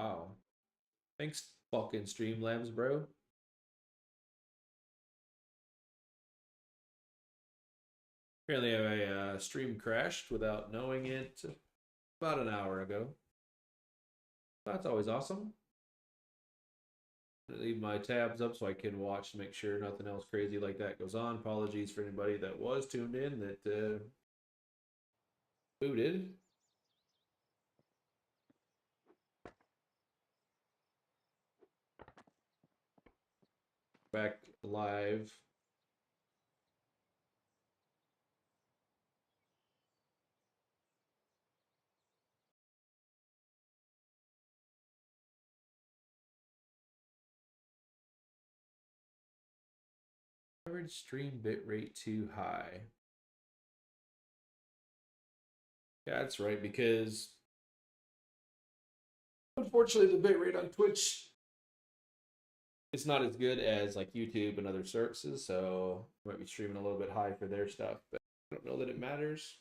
Wow. Thanks, fucking Streamlabs, bro. Apparently, a stream crashed without knowing it about an hour ago. That's always awesome. Leave my tabs up so I can watch to make sure nothing else crazy like that goes on. Apologies for anybody that was tuned in that booted. Back live. Average stream bitrate too high. Yeah, that's right, because unfortunately the bitrate on Twitch is not as good as like YouTube and other services, so I might be streaming a little bit high for their stuff, but I don't know that it matters.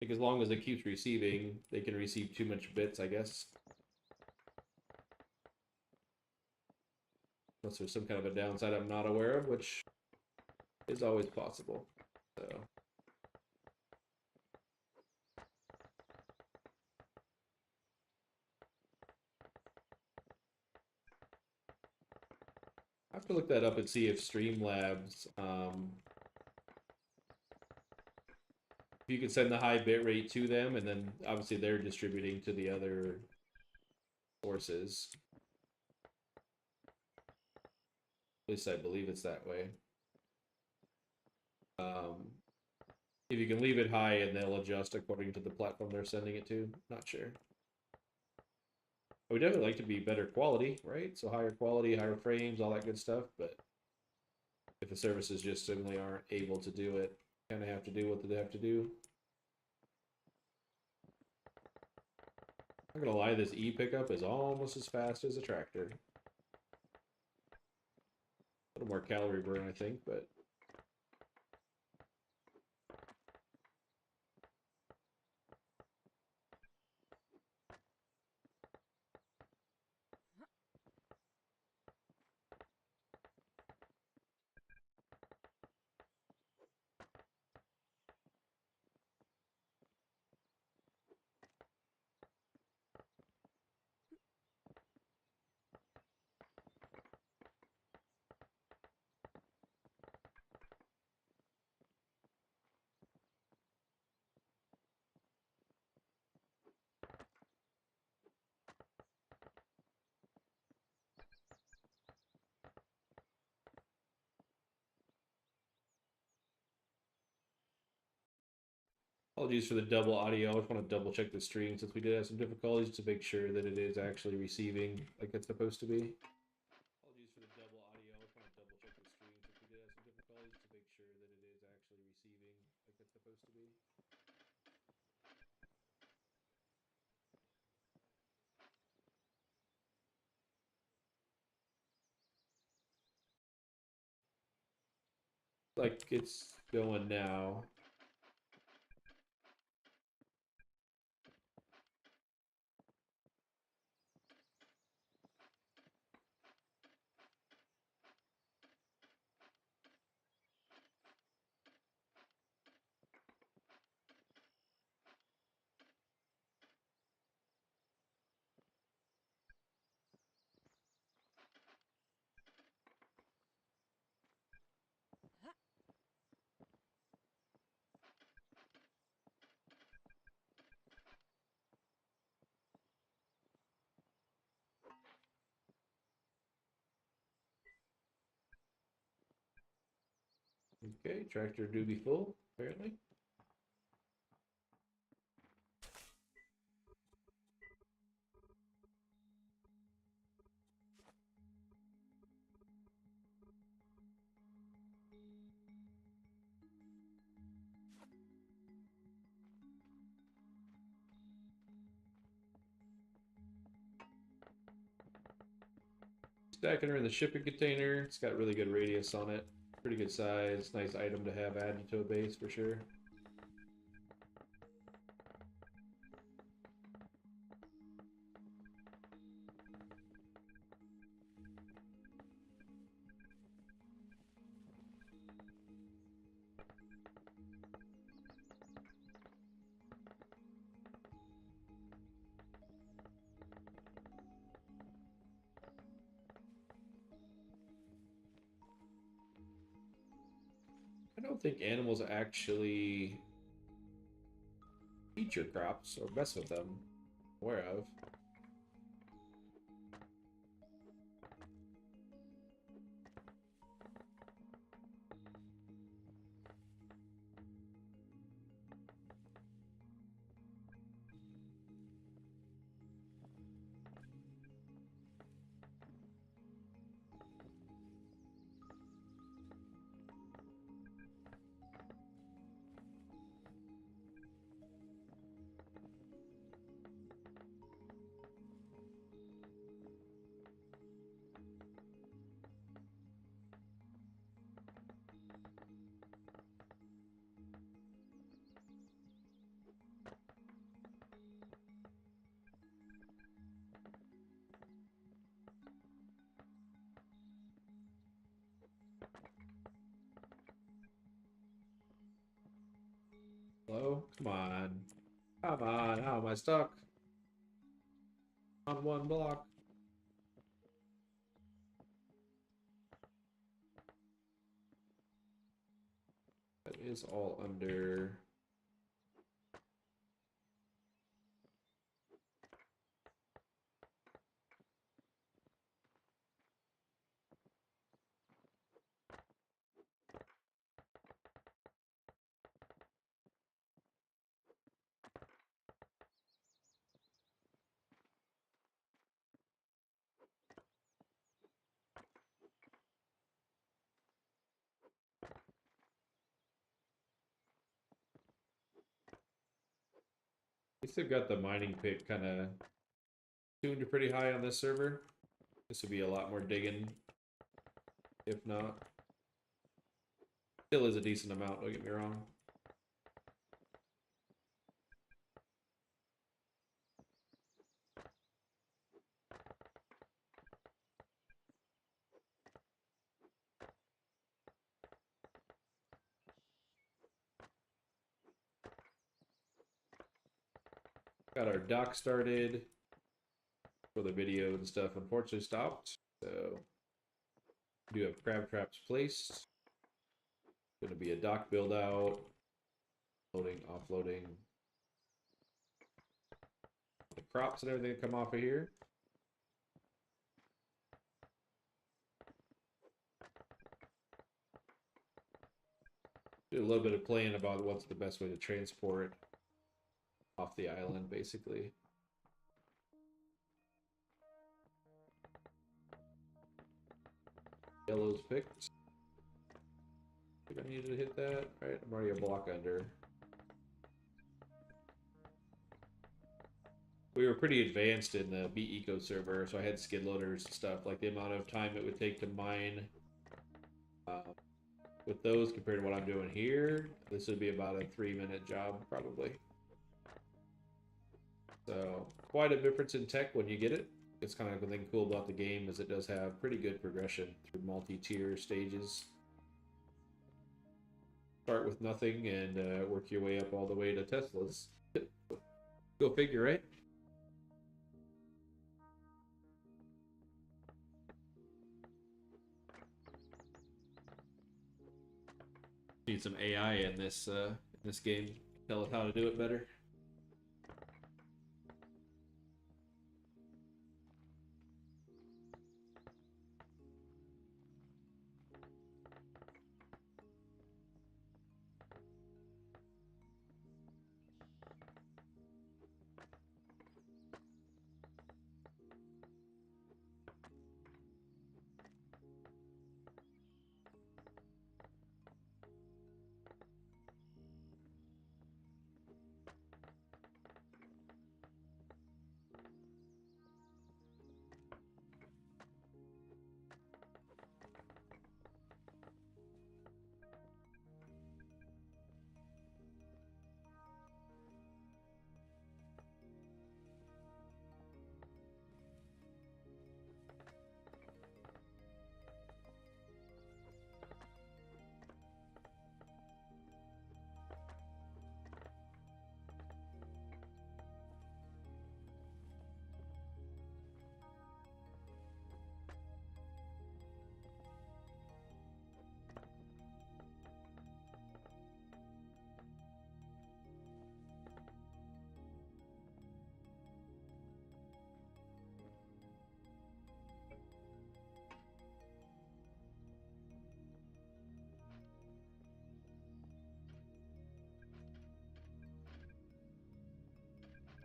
Like as long as it keeps receiving, they can receive too much bits, I guess. Unless there's some kind of a downside I'm not aware of, which is always possible. So I have to look that up and see if Streamlabs, if you can send the high bitrate to them, and then obviously they're distributing to the other sources. At least I believe it's that way. If you can leave it high and they'll adjust according to the platform they're sending it to, not sure. I would definitely like to be better quality, right? So higher quality, higher frames, all that good stuff, but if the services just simply aren't able to do it, kind of have to do what they have to do. I'm not gonna lie, this E pickup is almost as fast as a tractor. A little more calorie burn, I think, but apologies for the double audio. I just want to double check the stream since we did have some difficulties to make sure that it is actually receiving like it's supposed to be. Apologies for the double audio. I just want to double check the stream since we did have some difficulties to make sure that it is actually receiving like it's supposed to be. Like it's going now. Okay, tractor do be full, apparently. Stacking her in the shipping container. It's got really good radius on it. Pretty good size. Nice item to have added to a base for sure. I don't think animals actually eat your crops or mess with them. Aware of. Hello? Come on. Come on. How am I stuck? On one block. That is all under. We still got the mining pit kind of tuned pretty high on this server. This would be a lot more digging, if not. Still is a decent amount, don't get me wrong. Got our dock started for the video and stuff. Unfortunately stopped, so we do have crab traps placed. Going to be a dock build out, loading, offloading the crops and everything that come off of here. Do a little bit of playing about what's the best way to transport off the island, basically. Yellow's picked. I think I needed to hit that. Alright, I'm already a block under. We were pretty advanced in the B Eco server, so I had skid loaders and stuff. Like the amount of time it would take to mine with those compared to what I'm doing here, this would be about a 3-minute job, probably. So, quite a difference in tech when you get it. It's kind of the thing cool about the game is it does have pretty good progression through multi-tier stages. Start with nothing and work your way up all the way to Teslas. Go figure, right? Need some AI in this game. Tell us how to do it better.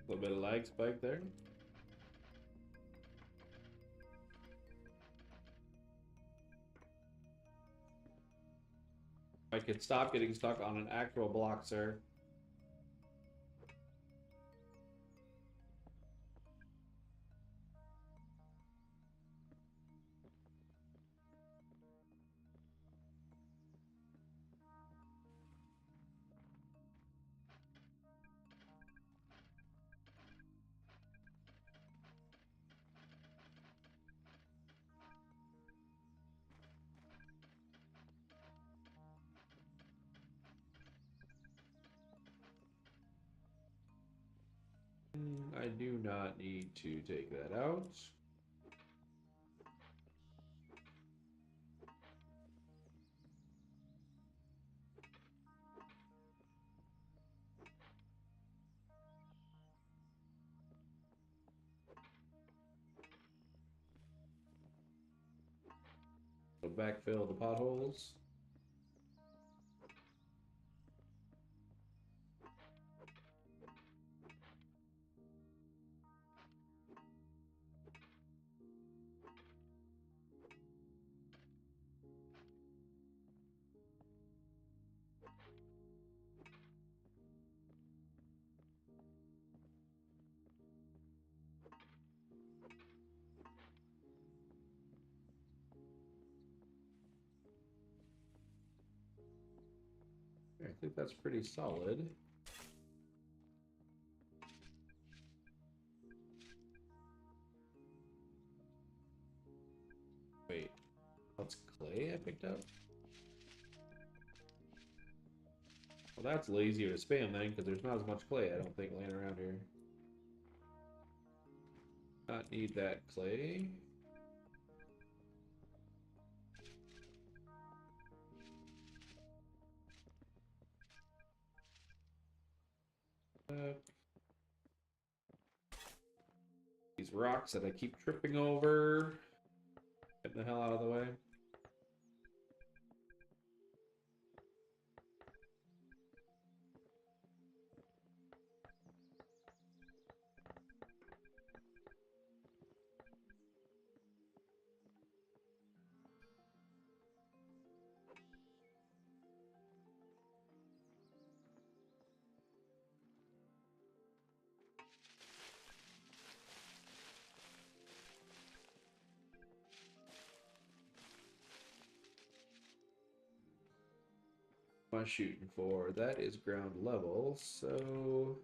A little bit of lag spike there. I could stop getting stuck on an actual block, sir. I do not need to take that out. So backfill the potholes. I think that's pretty solid. Wait, that's clay I picked up? Well, that's lazier to spam then, because there's not as much clay, I don't think, laying around here. Not need that clay. These rocks that I keep tripping over. Get the hell out of the way. What am I shooting for? That is ground level, so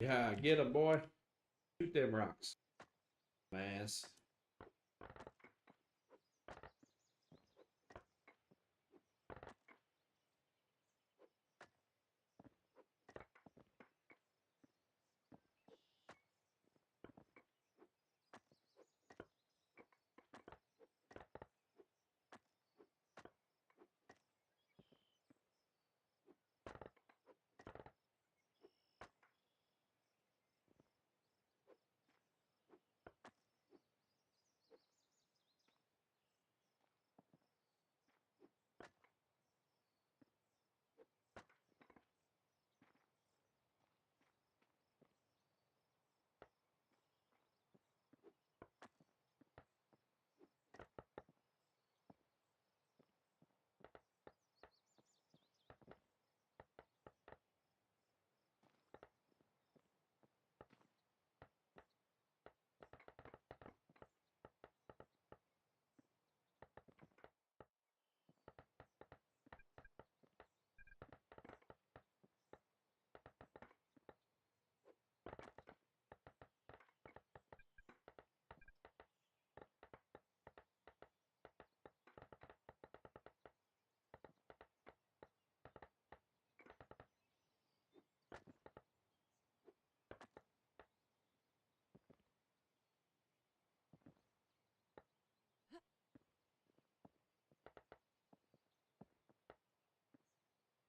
Yeah, get him, boy. Shoot them rocks. Mass.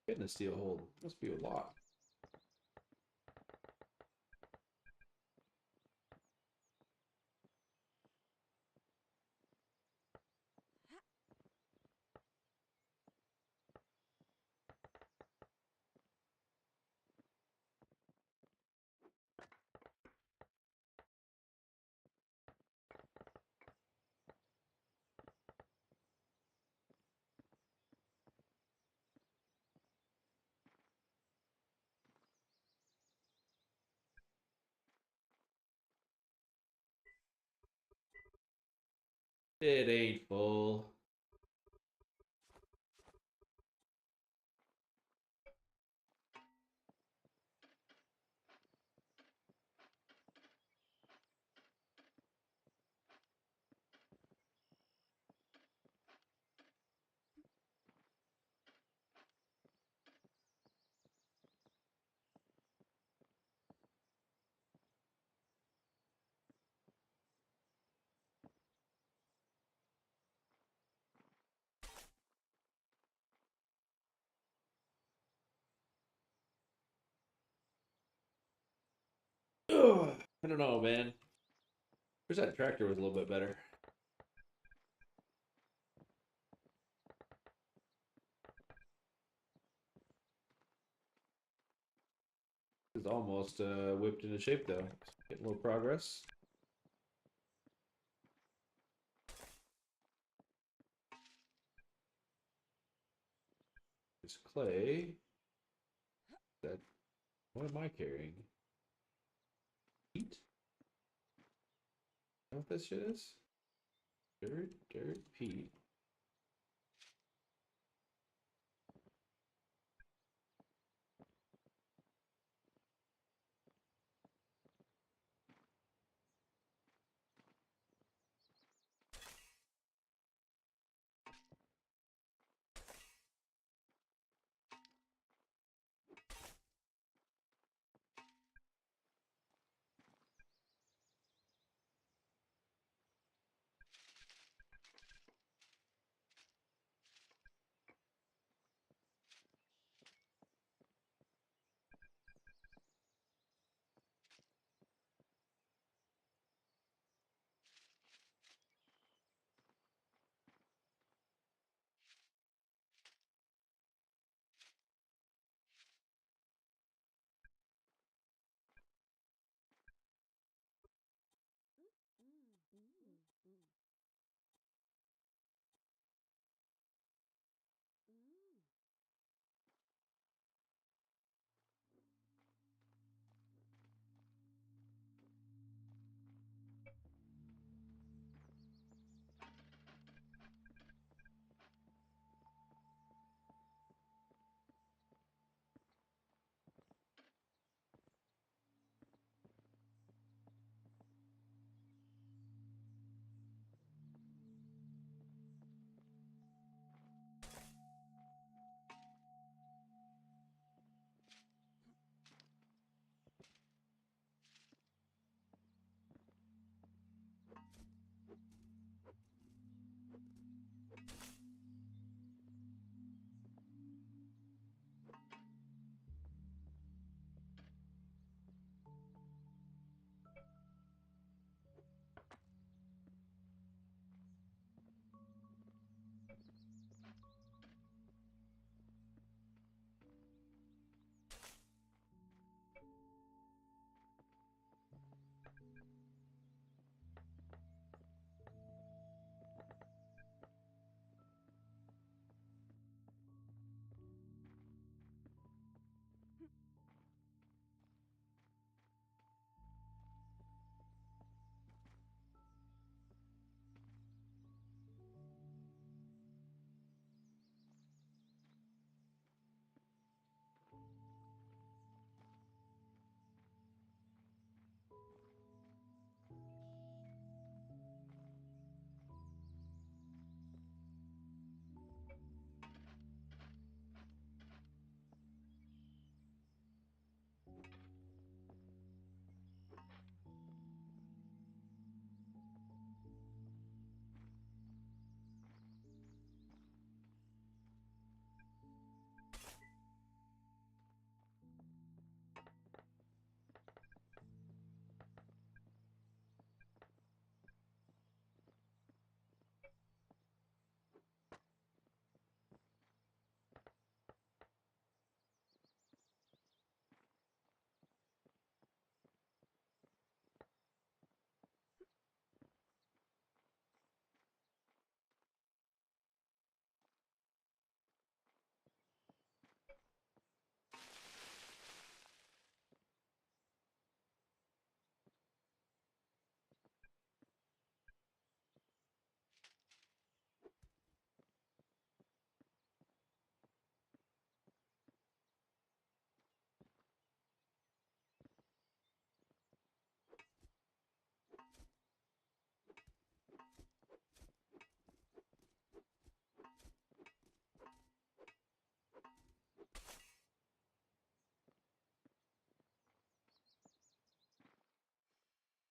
Getting a steel hold. Must be a lot. It ain't full. Ugh, I don't know, man. Wish that tractor was a little bit better. It's almost whipped into shape though. Getting a little progress. There's clay. That. What am I carrying? Heat? Is that what this shit is? Dirt, peat.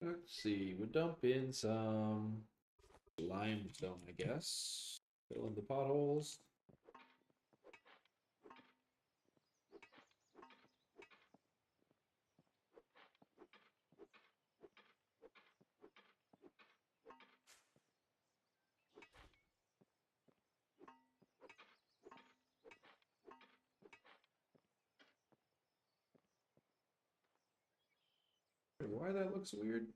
Let's see. We'll dump in some limestone, I guess. Fill in the potholes. Why that looks weird?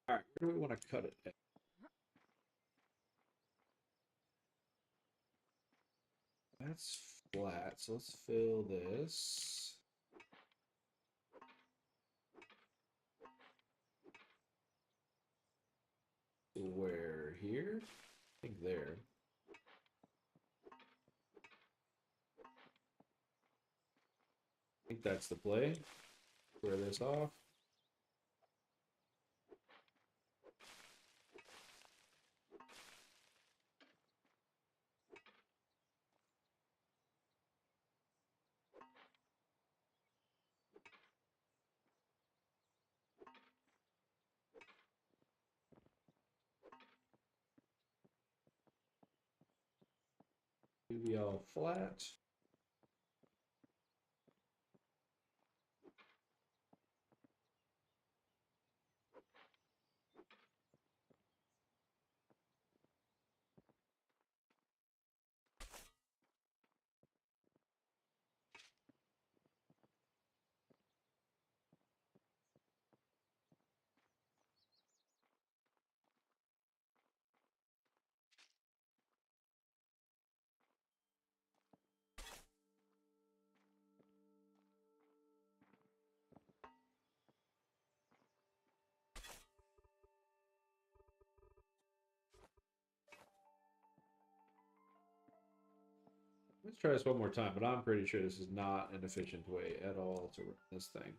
All right, where do we want to cut it at? That's flat, so let's fill this. Where here? I think there. I think that's the play. Square this off. Be all flat. Let's try this one more time, but I'm pretty sure this is not an efficient way at all to run this thing.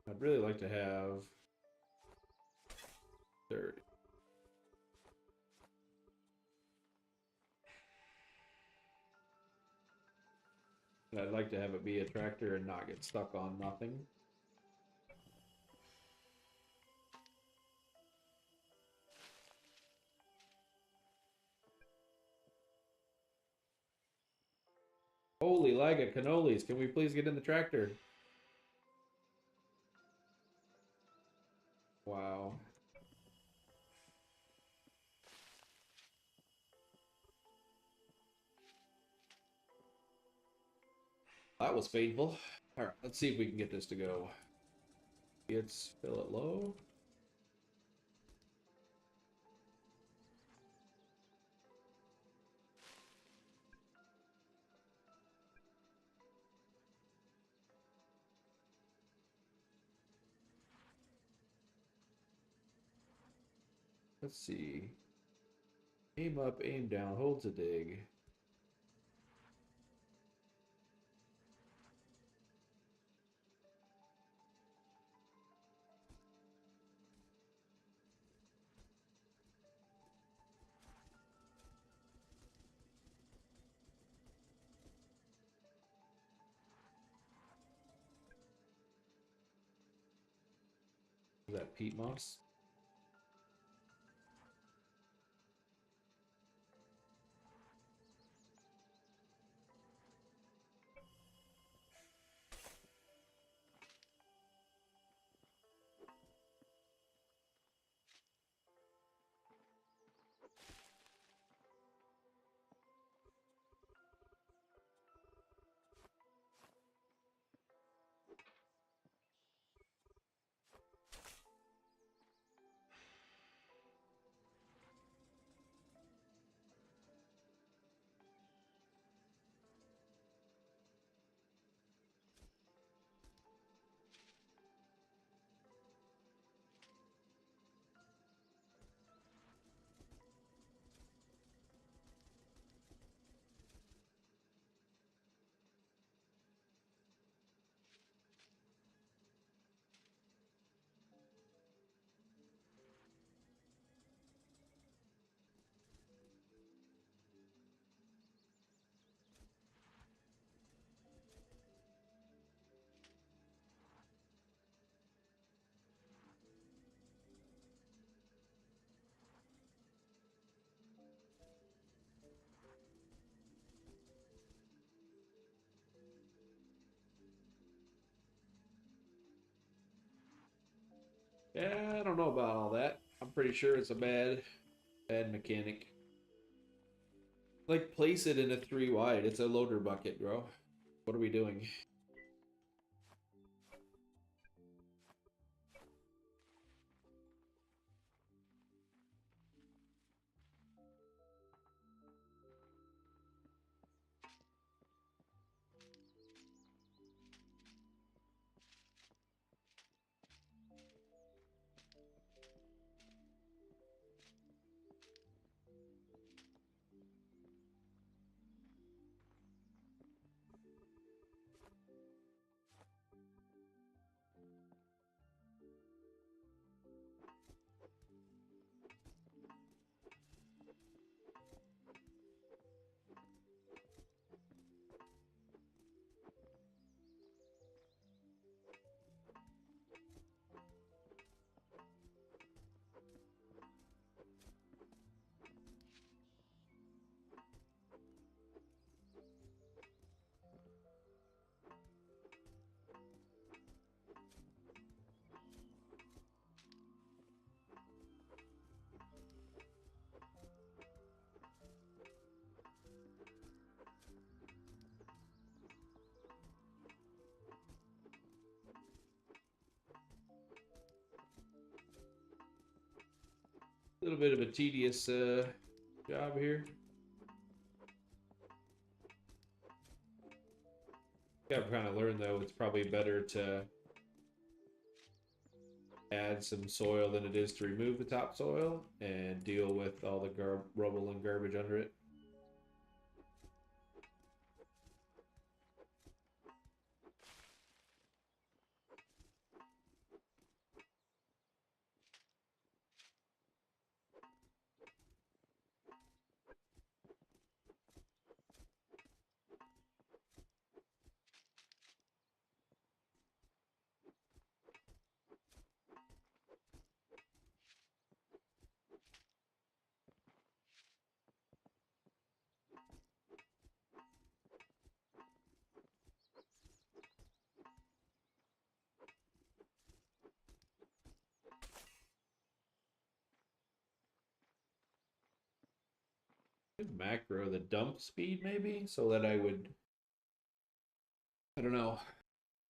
I'd really like to have 30. And I'd like to have it be a tractor and not get stuck on nothing. Holy lag of cannolis, can we please get in the tractor? Wow. That was painful. Alright, let's see if we can get this to go. Let's fill it low. Let's see. Aim up, aim down, hold to dig. Is that peat moss? Yeah, I don't know about all that. I'm pretty sure it's a bad mechanic. Like, place it in a 3 wide. It's a loader bucket, bro. What are we doing? A little bit of a tedious job here. I've kind of learned, though, it's probably better to add some soil than it is to remove the topsoil and deal with all the rubble and garbage under it. Macro the dump speed, maybe, so that I would, I don't know,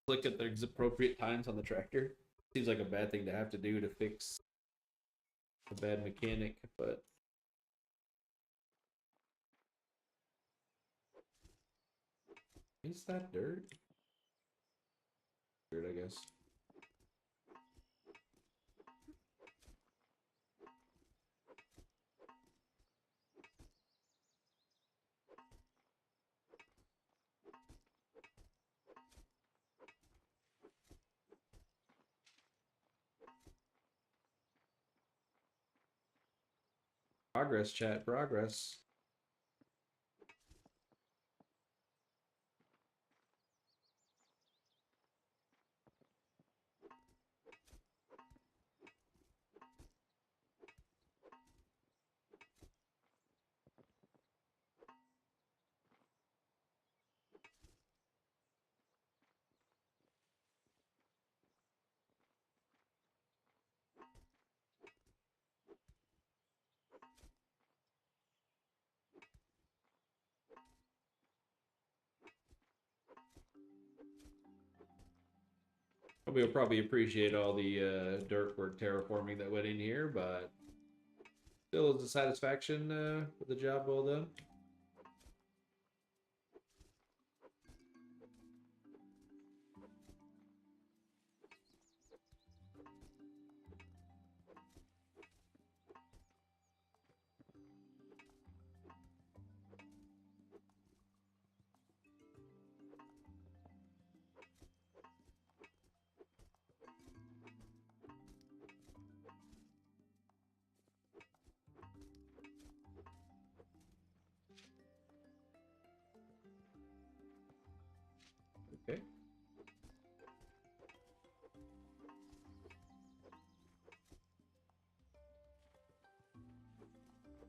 look at the appropriate times on the tractor. Seems like a bad thing to have to do to fix a bad mechanic, but is that dirt? Dirt, I guess. Progress, chat, progress. We'll probably appreciate all the dirt work terraforming that went in here, but still is a satisfaction with the job well done. Okay.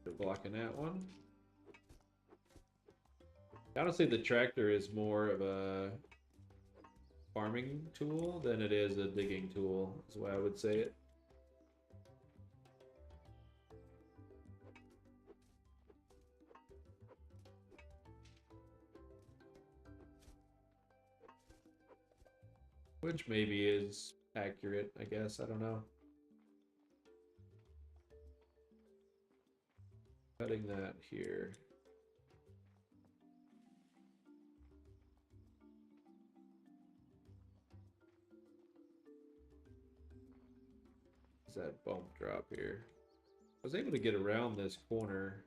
They're blocking that one. Honestly, the tractor is more of a farming tool than it is a digging tool, is why I would say it. Which maybe is accurate, I guess. I don't know. Cutting that here. Is that bump drop here? I was able to get around this corner.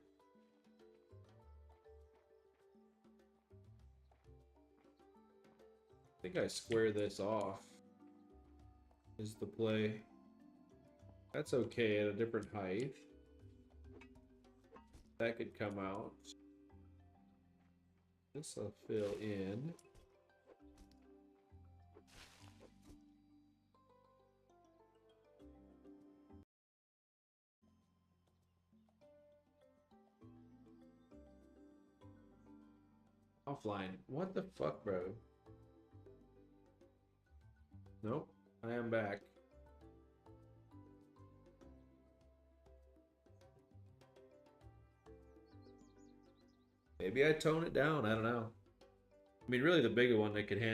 I think I square this off is the play. That's okay at a different height. That could come out. This will fill in. Offline. What the fuck, bro? Nope. I am back. Maybe I tone it down. I don't know. I mean, really, the bigger one that could handle